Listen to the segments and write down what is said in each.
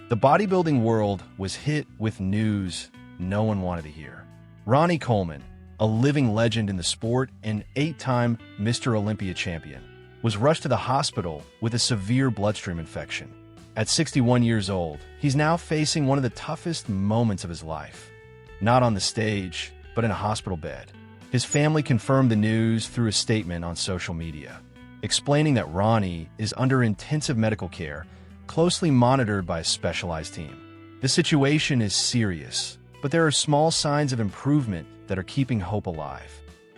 The bodybuilding world was hit with news no one wanted to hear. Ronnie Coleman, a living legend in the sport and 8-time Mr. Olympia champion, was rushed to the hospital with a severe bloodstream infection. At 61 years old, he's now facing one of the toughest moments of his life. Not on the stage, but in a hospital bed. His family confirmed the news through a statement on social media, explaining that Ronnie is under intensive medical care, closely monitored by a specialized team. The situation is serious, but there are small signs of improvement that are keeping hope alive.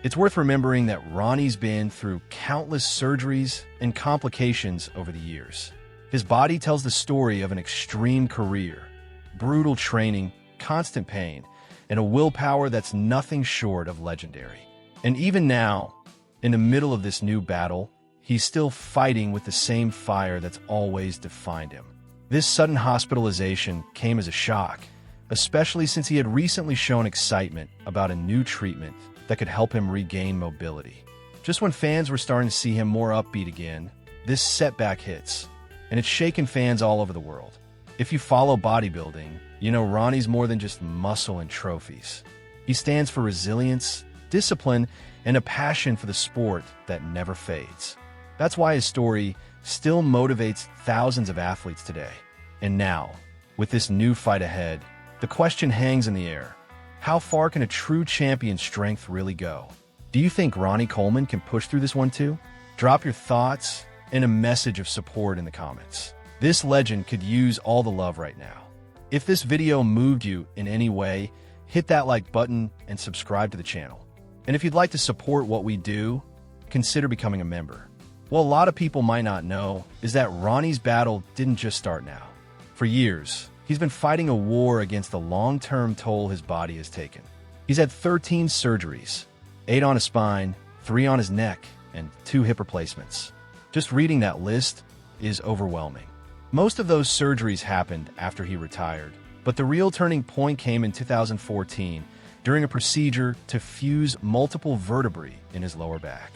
It's worth remembering that Ronnie's been through countless surgeries and complications over the years. His body tells the story of an extreme career, brutal training, constant pain, and a willpower that's nothing short of legendary. And even now, in the middle of this new battle, he's still fighting with the same fire that's always defined him. This sudden hospitalization came as a shock, especially since he had recently shown excitement about a new treatment that could help him regain mobility. Just when fans were starting to see him more upbeat again, this setback hits, and it's shaken fans all over the world. If you follow bodybuilding, you know Ronnie's more than just muscle and trophies. He stands for resilience, discipline, and a passion for the sport that never fades. That's why his story still motivates thousands of athletes today. And now, with this new fight ahead, the question hangs in the air. How far can a true champion's strength really go? Do you think Ronnie Coleman can push through this one too? Drop your thoughts and a message of support in the comments. This legend could use all the love right now. If this video moved you in any way, hit that like button and subscribe to the channel. And if you'd like to support what we do, consider becoming a member. What a lot of people might not know is that Ronnie's battle didn't just start now. For years, he's been fighting a war against the long-term toll his body has taken. He's had 13 surgeries, 8 on his spine, 3 on his neck, and 2 hip replacements. Just reading that list is overwhelming. Most of those surgeries happened after he retired, but the real turning point came in 2014 during a procedure to fuse multiple vertebrae in his lower back.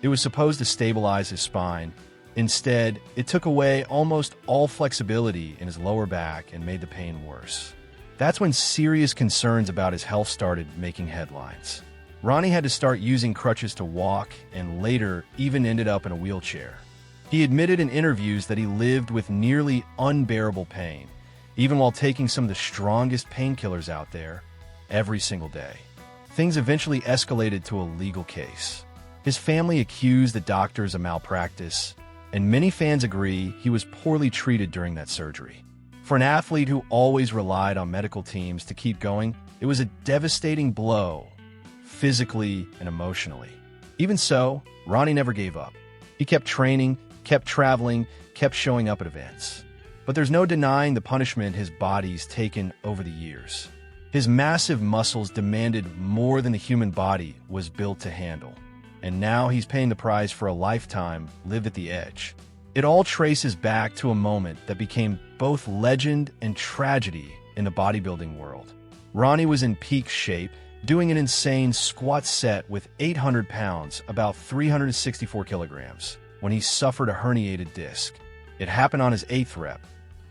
It was supposed to stabilize his spine. Instead, it took away almost all flexibility in his lower back and made the pain worse. That's when serious concerns about his health started making headlines. Ronnie had to start using crutches to walk and later even ended up in a wheelchair. He admitted in interviews that he lived with nearly unbearable pain, even while taking some of the strongest painkillers out there every single day. Things eventually escalated to a legal case. His family accused the doctors of malpractice, and many fans agree he was poorly treated during that surgery. For an athlete who always relied on medical teams to keep going, it was a devastating blow, physically and emotionally. Even so, Ronnie never gave up. He kept training, kept traveling, kept showing up at events. But there's no denying the punishment his body's taken over the years. His massive muscles demanded more than the human body was built to handle. And now he's paying the price for a lifetime lived at the edge. It all traces back to a moment that became both legend and tragedy in the bodybuilding world. Ronnie was in peak shape, doing an insane squat set with 800 pounds, about 364 kilograms, when he suffered a herniated disc. It happened on his 8th rep.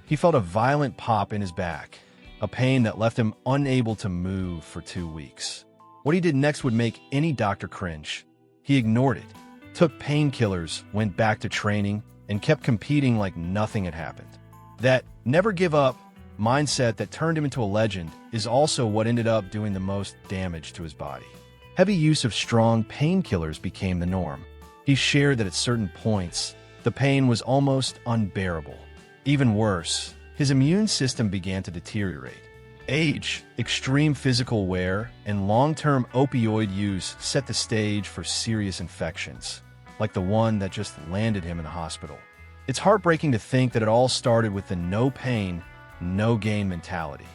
He felt a violent pop in his back, a pain that left him unable to move for 2 weeks. What he did next would make any doctor cringe. He ignored it, took painkillers, went back to training, and kept competing like nothing had happened. That never give up mindset that turned him into a legend is also what ended up doing the most damage to his body. Heavy use of strong painkillers became the norm. He shared that at certain points, the pain was almost unbearable. Even worse, his immune system began to deteriorate. Age, extreme physical wear, and long-term opioid use set the stage for serious infections, like the one that just landed him in the hospital. It's heartbreaking to think that it all started with the no pain, no gain mentality.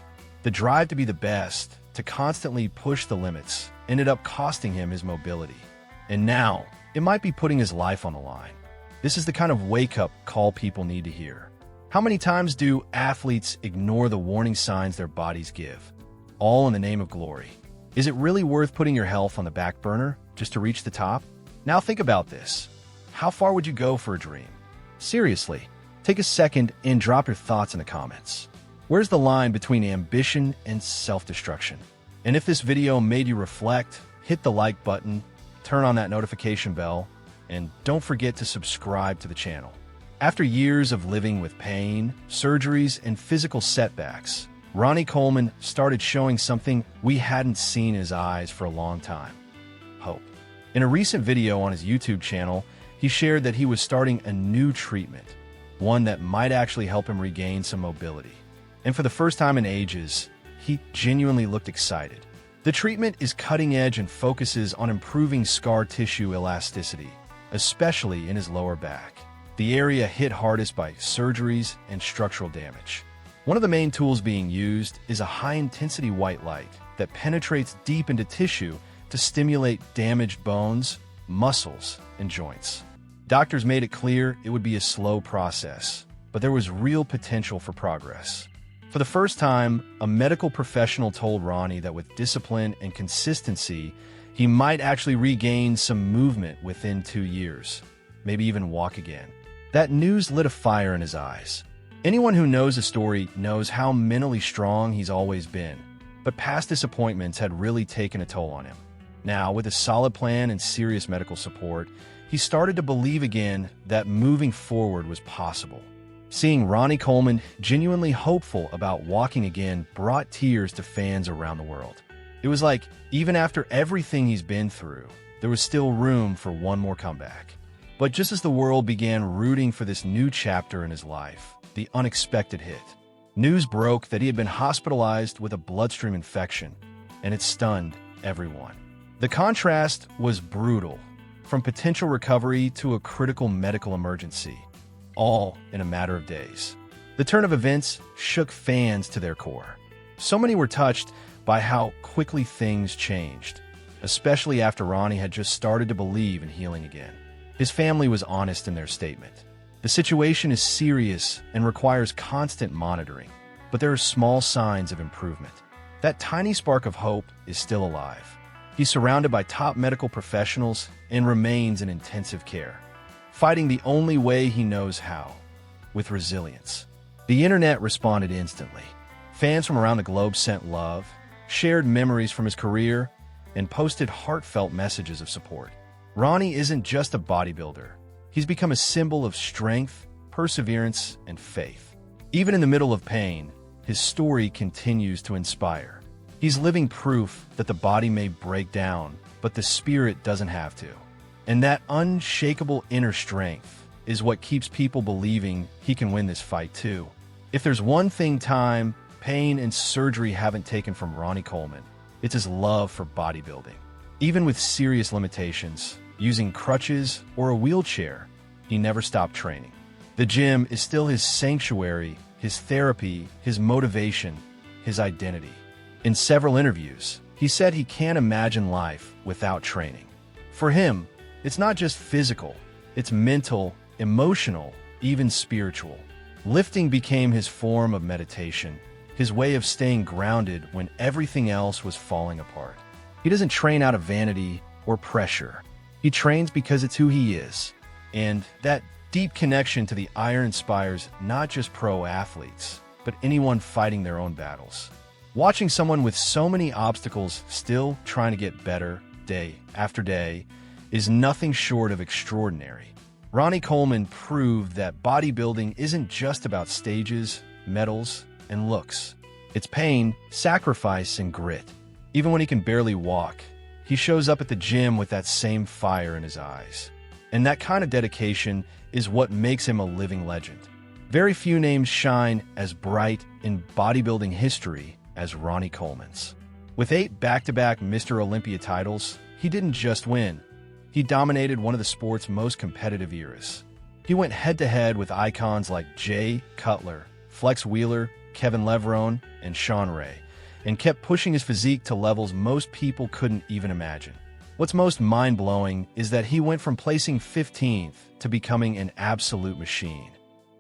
The drive to be the best, to constantly push the limits, ended up costing him his mobility. And now, it might be putting his life on the line. This is the kind of wake-up call people need to hear. How many times do athletes ignore the warning signs their bodies give, all in the name of glory? Is it really worth putting your health on the back burner just to reach the top? Now think about this. How far would you go for a dream? Seriously, take a second and drop your thoughts in the comments. Where's the line between ambition and self-destruction? And if this video made you reflect, hit the like button, turn on that notification bell, and don't forget to subscribe to the channel. After years of living with pain, surgeries, and physical setbacks, Ronnie Coleman started showing something we hadn't seen in his eyes for a long time: hope. In a recent video on his YouTube channel, he shared that he was starting a new treatment, one that might actually help him regain some mobility. And for the first time in ages, he genuinely looked excited. The treatment is cutting edge and focuses on improving scar tissue elasticity, especially in his lower back, the area hit hardest by surgeries and structural damage. One of the main tools being used is a high-intensity white light that penetrates deep into tissue to stimulate damaged bones, muscles, and joints. Doctors made it clear it would be a slow process, but there was real potential for progress. For the first time, a medical professional told Ronnie that with discipline and consistency, he might actually regain some movement within 2 years, maybe even walk again. That news lit a fire in his eyes. Anyone who knows the story knows how mentally strong he's always been, but past disappointments had really taken a toll on him. Now, with a solid plan and serious medical support, he started to believe again that moving forward was possible. Seeing Ronnie Coleman genuinely hopeful about walking again brought tears to fans around the world. It was like, even after everything he's been through, there was still room for one more comeback. But just as the world began rooting for this new chapter in his life, the unexpected hit. News broke that he had been hospitalized with a bloodstream infection, and it stunned everyone. The contrast was brutal, from potential recovery to a critical medical emergency, all in a matter of days. The turn of events shook fans to their core. So many were touched by how quickly things changed, especially after Ronnie had just started to believe in healing again. His family was honest in their statement. The situation is serious and requires constant monitoring, but there are small signs of improvement. That tiny spark of hope is still alive. He's surrounded by top medical professionals and remains in intensive care, fighting the only way he knows how, with resilience. The internet responded instantly. Fans from around the globe sent love, shared memories from his career, and posted heartfelt messages of support. Ronnie isn't just a bodybuilder. He's become a symbol of strength, perseverance, and faith. Even in the middle of pain, his story continues to inspire. He's living proof that the body may break down, but the spirit doesn't have to. And that unshakable inner strength is what keeps people believing he can win this fight too. If there's one thing time, pain, and surgery haven't taken from Ronnie Coleman, it's his love for bodybuilding. Even with serious limitations, using crutches or a wheelchair, he never stopped training. The gym is still his sanctuary, his therapy, his motivation, his identity. In several interviews, he said he can't imagine life without training. For him, it's not just physical, it's mental, emotional, even spiritual. Lifting became his form of meditation, his way of staying grounded when everything else was falling apart. He doesn't train out of vanity or pressure. He trains because it's who he is. And that deep connection to the iron inspires not just pro athletes, but anyone fighting their own battles. Watching someone with so many obstacles still trying to get better day after day is nothing short of extraordinary. Ronnie Coleman proved that bodybuilding isn't just about stages, medals, and looks. It's pain, sacrifice, and grit. Even when he can barely walk, he shows up at the gym with that same fire in his eyes. And that kind of dedication is what makes him a living legend. Very few names shine as bright in bodybuilding history as Ronnie Coleman's. With 8 back-to-back Mr. Olympia titles, he didn't just win. He dominated one of the sport's most competitive eras. He went head-to-head with icons like Jay Cutler, Flex Wheeler, Kevin Levrone, and Sean Ray, and kept pushing his physique to levels most people couldn't even imagine. What's most mind-blowing is that he went from placing 15th to becoming an absolute machine,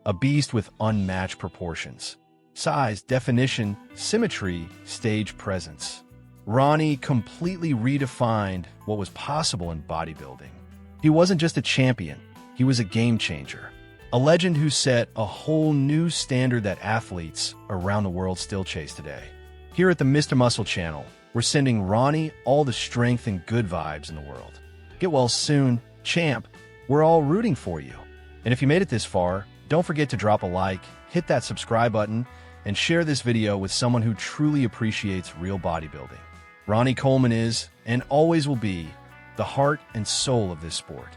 a beast with unmatched proportions. Size, definition, symmetry, stage presence. Ronnie completely redefined what was possible in bodybuilding. He wasn't just a champion, he was a game changer. A legend who set a whole new standard that athletes around the world still chase today. Here at the Mr. Muscle channel, we're sending Ronnie all the strength and good vibes in the world. Get well soon, champ. We're all rooting for you. And if you made it this far, don't forget to drop a like, hit that subscribe button, and share this video with someone who truly appreciates real bodybuilding. Ronnie Coleman is, and always will be, the heart and soul of this sport.